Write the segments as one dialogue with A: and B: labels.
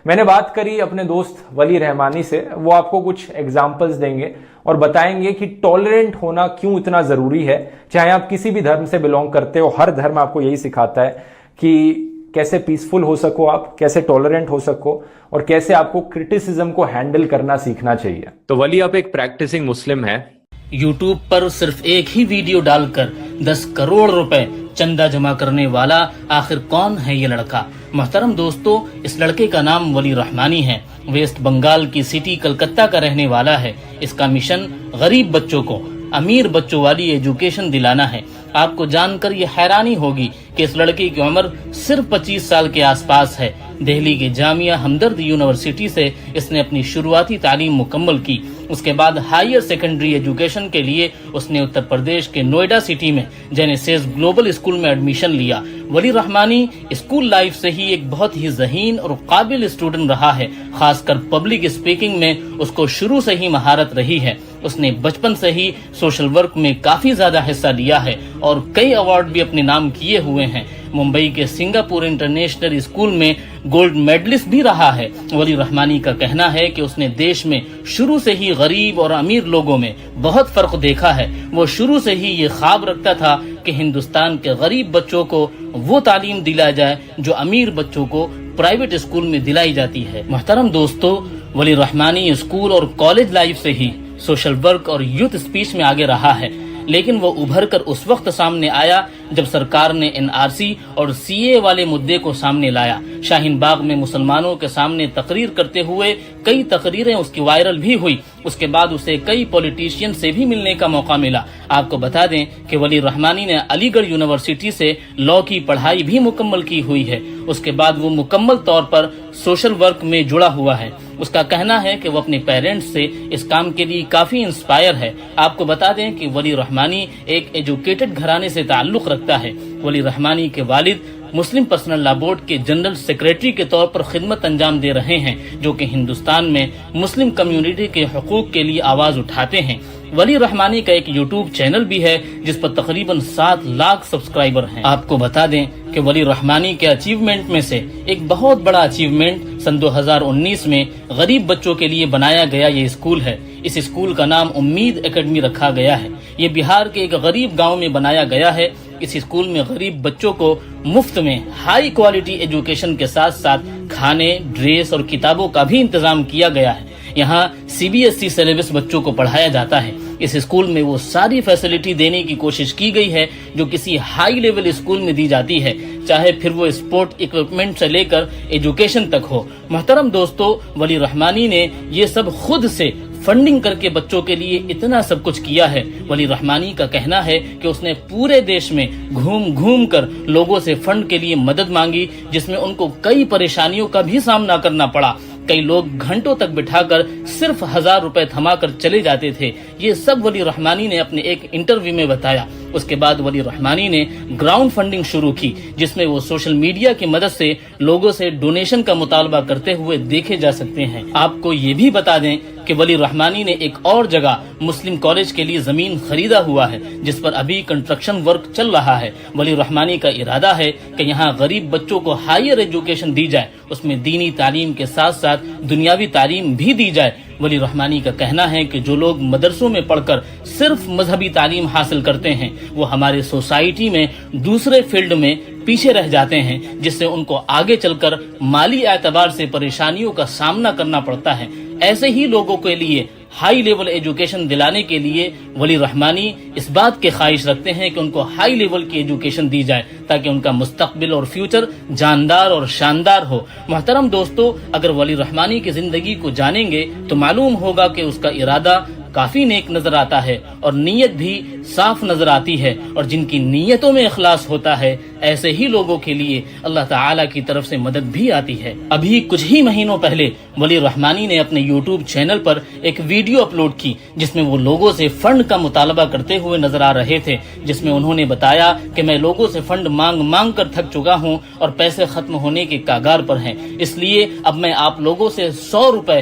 A: میں نے بات کری اپنے دوست ولی رحمانی سے، وہ آپ کو کچھ ایگزامپلز دیں گے اور بتائیں گے کہ ٹالرنٹ ہونا کیوں اتنا ضروری ہے. چاہے آپ کسی بھی دھرم سے بلونگ کرتے ہو، ہر دھرم آپ کو یہی سکھاتا ہے کہ کیسے پیسفل ہو سکو آپ، کیسے ٹالرنٹ ہو سکو، اور کیسے آپ کو کرٹیسزم کو ہینڈل کرنا سیکھنا چاہیے. تو ولی آپ ایک پریکٹسنگ مسلم ہیں.
B: یوٹیوب پر صرف ایک ہی ویڈیو ڈال کر 10 کروڑ روپے چندہ جمع کرنے والا آخر کون ہے یہ لڑکا؟ محترم دوستو، اس لڑکے کا نام ولی رحمانی ہے. ویسٹ بنگال کی سٹی کلکتہ کا رہنے والا ہے. اس کا مشن غریب بچوں کو امیر بچوں والی ایجوکیشن دلانا ہے. آپ کو جان کر یہ حیرانی ہوگی کہ اس لڑکی کی عمر صرف 25 سال کے آس پاس ہے. دہلی کے جامعہ ہمدرد یونیورسٹی سے اس نے اپنی شروعاتی تعلیم مکمل کی. اس کے بعد ہائر سیکنڈری ایجوکیشن کے لیے اس نے اتر پردیش کے نوئیڈا سٹی میں جینیسیس گلوبل اسکول میں ایڈمیشن لیا. ولی رحمانی اسکول لائف سے ہی ایک بہت ہی ذہین اور قابل اسٹوڈنٹ رہا ہے. خاص کر پبلک اسپیکنگ میں اس کو شروع سے ہی مہارت رہی ہے. اس نے بچپن سے ہی سوشل ورک میں کافی زیادہ حصہ لیا ہے اور کئی ایوارڈ بھی اپنے نام کیے ہوئے ہیں. ممبئی کے سنگاپور انٹرنیشنل اسکول میں گولڈ میڈلسٹ بھی رہا ہے. ولی رحمانی کا کہنا ہے کہ اس نے دیش میں شروع سے ہی غریب اور امیر لوگوں میں بہت فرق دیکھا ہے. وہ شروع سے ہی یہ خواب رکھتا تھا کہ ہندوستان کے غریب بچوں کو وہ تعلیم دلائی جائے جو امیر بچوں کو پرائیویٹ اسکول میں دلائی جاتی ہے. محترم دوستو، ولی رحمانی اسکول اور کالج لائف سے ہی سوشل ورک اور یوتھ اسپیچ میں آگے رہا ہے، لیکن وہ ابھر کر اس وقت سامنے آیا جب سرکار نے NRC اور CA والے مدعے کو سامنے لایا. شاہین باغ میں مسلمانوں کے سامنے تقریر کرتے ہوئے کئی تقریریں اس کی وائرل بھی ہوئی. اس کے بعد اسے کئی پولیٹیشین سے بھی ملنے کا موقع ملا. آپ کو بتا دیں کہ ولی رحمانی نے علی گڑھ یونیورسٹی سے لاء کی پڑھائی بھی مکمل کی ہوئی ہے. اس کے بعد وہ مکمل طور پر سوشل ورک میں جڑا ہوا ہے. اس کا کہنا ہے کہ وہ اپنے پیرنٹس سے اس کام کے لیے کافی انسپائر ہے. آپ کو بتا دیں کہ ولی رحمانی ایک ایجوکیٹڈ گھرانے سے تعلق رکھتا ہے. ولی رحمانی کے والد مسلم پرسنل لا بورڈ کے جنرل سیکریٹری کے طور پر خدمت انجام دے رہے ہیں، جو کہ ہندوستان میں مسلم کمیونٹی کے حقوق کے لیے آواز اٹھاتے ہیں. ولی رحمانی کا ایک یوٹیوب چینل بھی ہے جس پر تقریباً 7 لاکھ سبسکرائبر ہیں. آپ کو بتا دیں کہ ولی رحمانی کے اچیومنٹ میں سے ایک بہت بڑا اچیومنٹ سن 2019 میں غریب بچوں کے لیے بنایا گیا یہ اسکول ہے. اس اسکول کا نام امید اکیڈمی رکھا گیا ہے. یہ بہار کے ایک غریب گاؤں میں بنایا گیا ہے. اس اسکول میں غریب بچوں کو مفت میں ہائی کوالٹی ایجوکیشن کے ساتھ ساتھ کھانے، ڈریس اور کتابوں کا بھی انتظام کیا گیا ہے. یہاں CBSE سلیبس بچوں کو پڑھایا جاتا ہے. اس اسکول میں وہ ساری فیسلٹی دینے کی کوشش کی گئی ہے جو کسی ہائی لیول اسکول میں دی جاتی ہے، چاہے پھر وہ اسپورٹ اکوپمنٹ سے لے کر ایجوکیشن تک ہو. محترم دوستو، ولی رحمانی نے یہ سب خود سے فنڈنگ کر کے بچوں کے لیے اتنا سب کچھ کیا ہے. ولی رحمانی کا کہنا ہے کہ اس نے پورے دیش میں گھوم کر لوگوں سے فنڈ کے لیے مدد مانگی، جس میں ان کو کئی پریشانیوں کا بھی سامنا کرنا پڑا. کئی لوگ گھنٹوں تک بٹھا کر صرف 1000 روپے تھما کر چلے جاتے تھے. یہ سب ولی رحمانی نے اپنے ایک انٹرویو میں بتایا. اس کے بعد ولی رحمانی نے گراؤنڈ فنڈنگ شروع کی، جس میں وہ سوشل میڈیا کی مدد سے لوگوں سے ڈونیشن کا مطالبہ کرتے ہوئے دیکھے جا سکتے ہیں. آپ کو یہ بھی بتا دیں کہ ولی رحمانی نے ایک اور جگہ مسلم کالج کے لیے زمین خریدا ہوا ہے، جس پر ابھی کنسٹرکشن ورک چل رہا ہے. ولی رحمانی کا ارادہ ہے کہ یہاں غریب بچوں کو ہائر ایجوکیشن دی جائے، اس میں دینی تعلیم کے ساتھ ساتھ دنیاوی تعلیم بھی دی جائے. ولی رحمانی کا کہنا ہے کہ جو لوگ مدرسوں میں پڑھ کر صرف مذہبی تعلیم حاصل کرتے ہیں وہ ہمارے سوسائٹی میں دوسرے فیلڈ میں پیچھے رہ جاتے ہیں، جس سے ان کو آگے چل کر مالی اعتبار سے پریشانیوں کا سامنا کرنا پڑتا ہے. ایسے ہی لوگوں کے لیے ہائی لیول ایجوکیشن دلانے کے لیے ولی رحمانی اس بات کے خواہش رکھتے ہیں کہ ان کو ہائی لیول کی ایجوکیشن دی جائے تاکہ ان کا مستقبل اور فیوچر جاندار اور شاندار ہو. محترم دوستو، اگر ولی رحمانی کی زندگی کو جانیں گے تو معلوم ہوگا کہ اس کا ارادہ کافی نیک نظر آتا ہے اور نیت بھی صاف نظر آتی ہے، اور جن کی نیتوں میں اخلاص ہوتا ہے ایسے ہی لوگوں کے لیے اللہ تعالی کی طرف سے مدد بھی آتی ہے. ابھی کچھ ہی مہینوں پہلے ولی رحمانی نے اپنے یوٹیوب چینل پر ایک ویڈیو اپلوڈ کی جس میں وہ لوگوں سے فنڈ کا مطالبہ کرتے ہوئے نظر آ رہے تھے، جس میں انہوں نے بتایا کہ میں لوگوں سے فنڈ مانگ کر تھک چکا ہوں اور پیسے ختم ہونے کے کاغار پر ہیں، اس لیے اب میں آپ لوگوں سے 100 روپے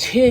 B: 6